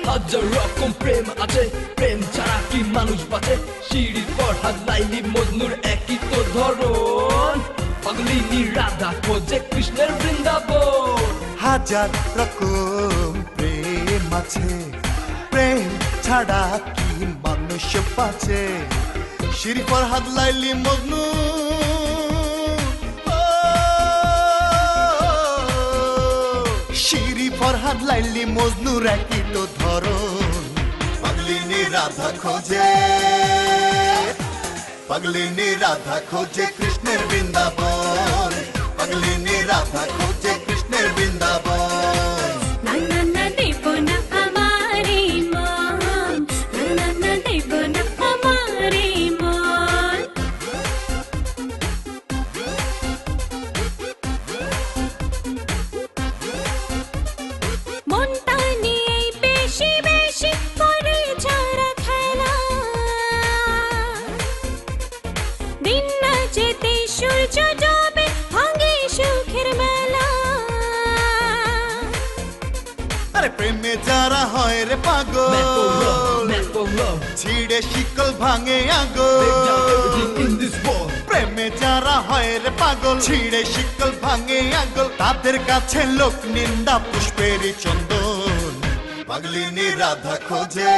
হাজার রকম প্রেম আছে, প্রেম ছাড়া কি মানুষ বাঁচে? শিরি ফরহাদ লাইলি মজনুর একই তো ধরন, পাগলিনী রাধা খোঁজে কৃষ্ণের বৃন্দাবন। হাজার রকম প্রেম আছে, প্রেম ছাড়া কি মানুষ বাঁচে? শিরি ফরহাদ লাইলি মজনু, শিরি ফরহাদ লাইলি মজনুর একই তো ধরন, পাগলিনী রাধা খোঁজে, পাগলিনী রাধা খোঁজে কৃষ্ণের বৃন্দাবন, পাগলিনী রাধা খোঁজে কৃষ্ণের বৃন্দাবন। না না না দেব না আমারে মন, না না না দেব না আমারে মন। মনটা নিয়ে বেশি বেশি করে যারা খেলা, দিন না যেতে সূর্য ডোবে ভাঙে সুখের মেলা। আরে প্রেমে যারা হয় রে পাগল, ছিড়ে শিকল ভাঙে আগল। প্রেমে যারা হয় রে পাগল, ছিড়ে শিকল ভাঙে আগল। তাদের কাছে লোক নিন্দা পুষ্পেরই চন্দন, পাগলিনী রাধা খোঁজে,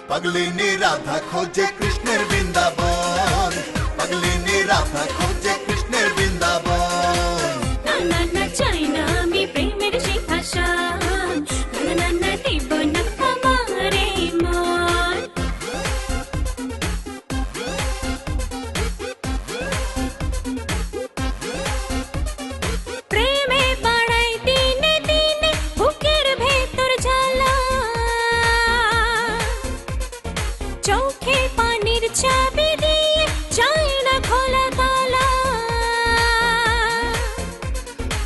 পাগলিনী রাধা খোঁজে কৃষ্ণের বৃন্দাবন, পাগলিনী রাধা খোঁজে কৃষ্ণের বৃন্দাবন। না না না চাই না আমি প্রেমের সিংহাসন, না না না দেব না আমারে মন। প্রেমে বাড়াই দিনে দিনে বুকের ভেতর জ্বালা, চোখে পানির চাবি দিয়ে চাই না খোলা তালা।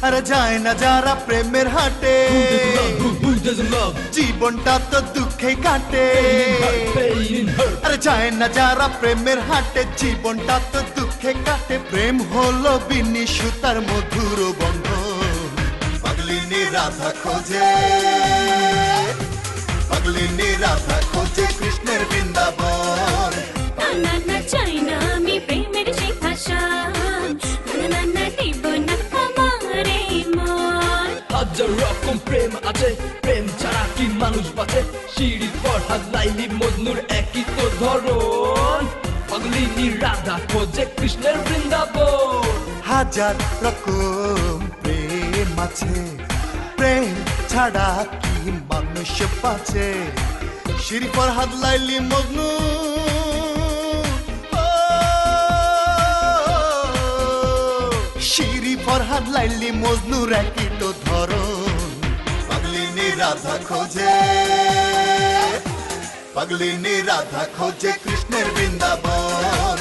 আরে যায় না যারা প্রেমের হাটে, Who doesn't love? জীবনটা তো দুঃখে কাটে। Pain in her. আরে যায় না যারা প্রেমের হাটে, জীবনটা তো দুঃখে কাটে। প্রেম হলো বিনি সুতার মধুর বন্ধন, পাগলিনী রাধা খোঁজে, পাগলিনী রাধা খোঁজে কৃষ্ণের বৃন্দাবন। না না না চাই না আমি প্রেমের সিংহাসন, না না না দেব না আমারে মন। হাজার রকম প্রেম আছে, প্রেম ছাড়া কি মানুষ বাঁচে? শিরি ফরহাদ লাইলি মজনুর একই তো ধরন, পাগলিনী রাধা খোঁজে কৃষ্ণের বৃন্দাবন। হাজার রকম প্রেম আছে, প্রেম ছাড়া কি মানুষ বাঁচে? শিরি ফরহাদ লাইলি মজনু, শিরি ফরহাদ লাইলি মজনুর একই তো ধরন, পাগলিনী রাধা খোঁজে, পাগলিনী রাধা খোঁজে কৃষ্ণের বৃন্দাবন।